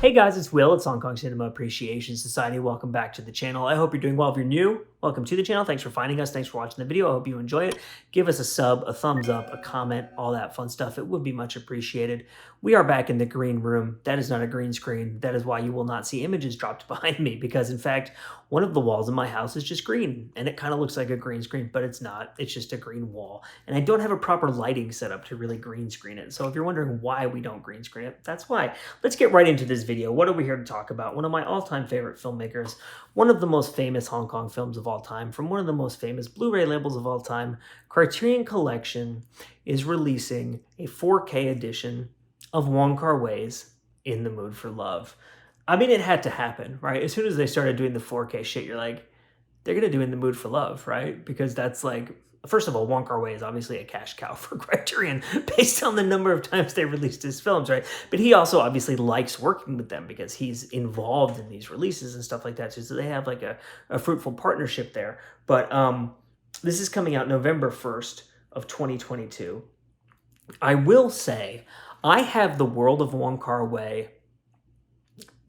Hey guys, it's Will. It's Hong Kong Cinema Appreciation Society. Welcome back to the channel. I hope you're doing well. If you're new, welcome to the channel. Thanks for finding us. Thanks for watching the video. I hope you enjoy it. Give us a sub, a thumbs up, a comment, all that fun stuff. It would be much appreciated. We are back in the green room. That is not a green screen. That is why you will not see images dropped behind me, because in fact, one of the walls in my house is just green and it kind of looks like a green screen, but it's not. It's just a green wall. And I don't have a proper lighting setup to really green screen it. So if you're wondering why we don't green screen it, that's why. Let's get right into this video. What are we here to talk about? One of my all-time favorite filmmakers, one of the most famous Hong Kong films of all time, from one of the most famous Blu-ray labels of all time. Criterion Collection is releasing a 4K edition of Wong Kar-wai's In the Mood for Love. I mean, it had to happen, right? As soon as they started doing the 4K shit, you're like, they're going to do In the Mood for Love, right? Because that's like, first of all, Wong Kar-wai is obviously a cash cow for Criterion based on the number of times they released his films, right? But he also obviously likes working with them because he's involved in these releases and stuff like that too. So they have like a fruitful partnership there. But this is coming out November 1st of 2022. I will say, I have the World of Wong Kar-wai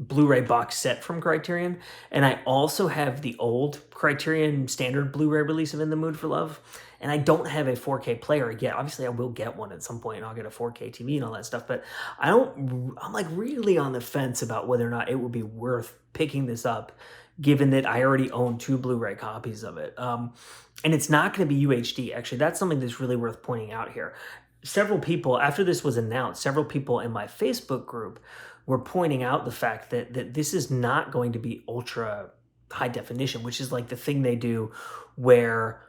Blu-ray box set from Criterion, and I also have the old Criterion standard Blu-ray release of In the Mood for Love, and I don't have a 4K player yet. Obviously, I will get one at some point, and I'll get a 4K TV and all that stuff, but I'm like really on the fence about whether or not it would be worth picking this up, given that I already own 2 Blu-ray copies of it. And it's not going to be UHD. Actually, that's something that's really worth pointing out here. Several people, after this was announced, several people in my Facebook group were pointing out the fact that this is not going to be ultra high definition, which is like the thing they do where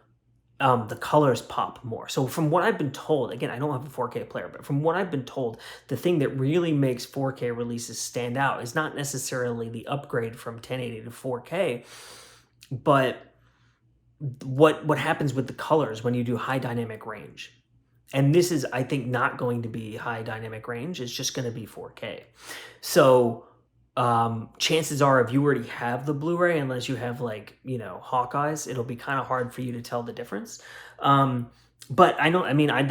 the colors pop more. So from what I've been told, again, I don't have a 4K player, but from what I've been told, the thing that really makes 4K releases stand out is not necessarily the upgrade from 1080 to 4K, but what happens with the colors when you do high dynamic range. And this is, I think, not going to be high dynamic range. It's just going to be 4K. So chances are, if you already have the Blu-ray, unless you have like, you know, Hawkeyes, it'll be kind of hard for you to tell the difference. But I know, I mean, I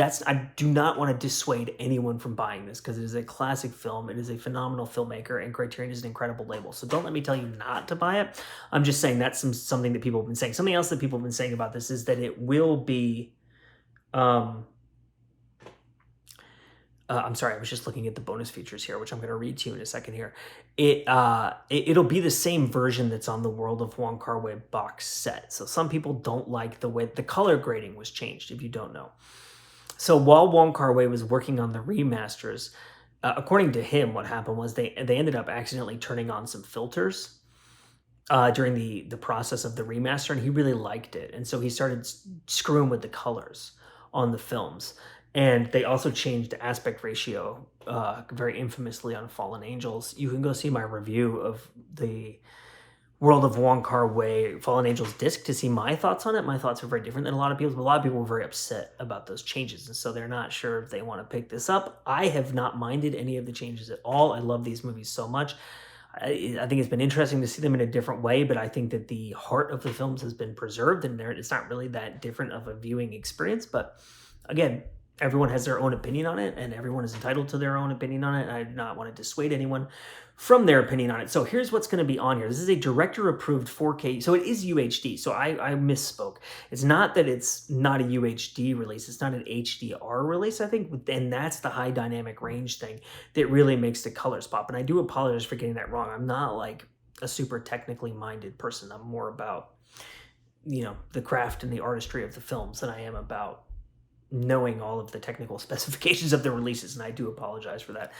do not want to dissuade anyone from buying this because it is a classic film. It is a phenomenal filmmaker, and Criterion is an incredible label. So don't let me tell you not to buy it. I'm just saying that's something that people have been saying. Something else that people have been saying about this is that it will be, I'm sorry, I was just looking at the bonus features here, which I'm going to read to you in a second here. It'll be the same version that's on the World of Wong Kar-wai box set. So some people don't like the way the color grading was changed, if you don't know. So while Wong Kar-wai was working on the remasters, according to him, what happened was they ended up accidentally turning on some filters during the process of the remaster, and he really liked it. And so he started screwing with the colors on the films. And they also changed the aspect ratio very infamously on Fallen Angels. You can go see my review of the World of Wong Kar-wai Fallen Angels disc to see my thoughts on it. My thoughts are very different than a lot of people's, but a lot of people were very upset about those changes, and so they're not sure if they want to pick this up. I have not minded any of the changes at all. I love these movies so much. I think it's been interesting to see them in a different way, but I think that the heart of the films has been preserved, and it's not really that different of a viewing experience. But again, everyone has their own opinion on it, and everyone is entitled to their own opinion on it. And I do not want to dissuade anyone from their opinion on it. So here's what's going to be on here. This is a director-approved 4K. So it is UHD. So I misspoke. It's not that it's not a UHD release. It's not an HDR release, I think. And that's the high dynamic range thing that really makes the colors pop. And I do apologize for getting that wrong. I'm not like a super technically minded person. I'm more about, you know, the craft and the artistry of the films than I am about knowing all of the technical specifications of the releases, and I do apologize for that.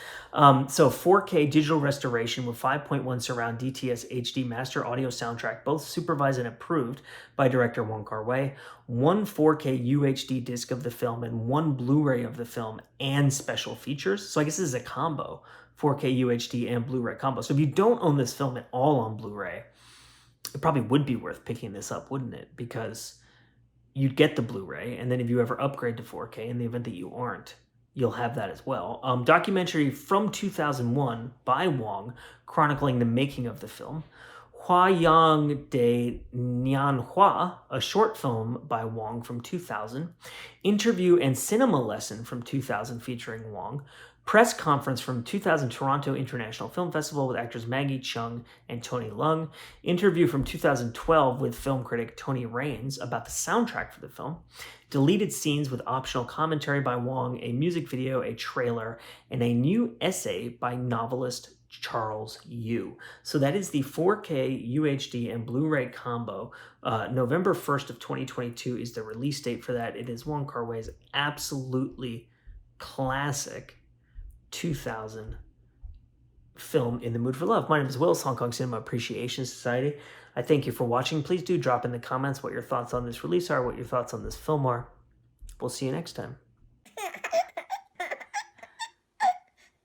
So 4K digital restoration with 5.1 surround DTS HD master audio soundtrack, both supervised and approved by director Wong Kar-wai, 1 4K UHD disc of the film, and 1 Blu-ray of the film and special features. So I guess this is a combo, 4K UHD and Blu-ray combo. So if you don't own this film at all on Blu-ray, it probably would be worth picking this up, wouldn't it? Because you'd get the Blu-ray, and then if you ever upgrade to 4K, in the event that you aren't, you'll have that as well. Documentary from 2001 by Wong, chronicling the making of the film. Huayang de Nianhua, a short film by Wong from 2000, Interview and Cinema Lesson from 2000 featuring Wong, Press Conference from 2000 Toronto International Film Festival with actors Maggie Cheung and Tony Leung, Interview from 2012 with film critic Tony Raines about the soundtrack for the film, Deleted Scenes with optional commentary by Wong, a music video, a trailer, and a new essay by novelist Charles Yu. So that is the 4K UHD and Blu-ray combo. November 1st of 2022 is the release date for that. It is Wong Kar-wai's absolutely classic 2000 film, In the Mood for Love. My name is Will, Hong Kong Cinema Appreciation Society. I thank you for watching. Please do drop in the comments what your thoughts on this release are, what your thoughts on this film are. We'll see you next time.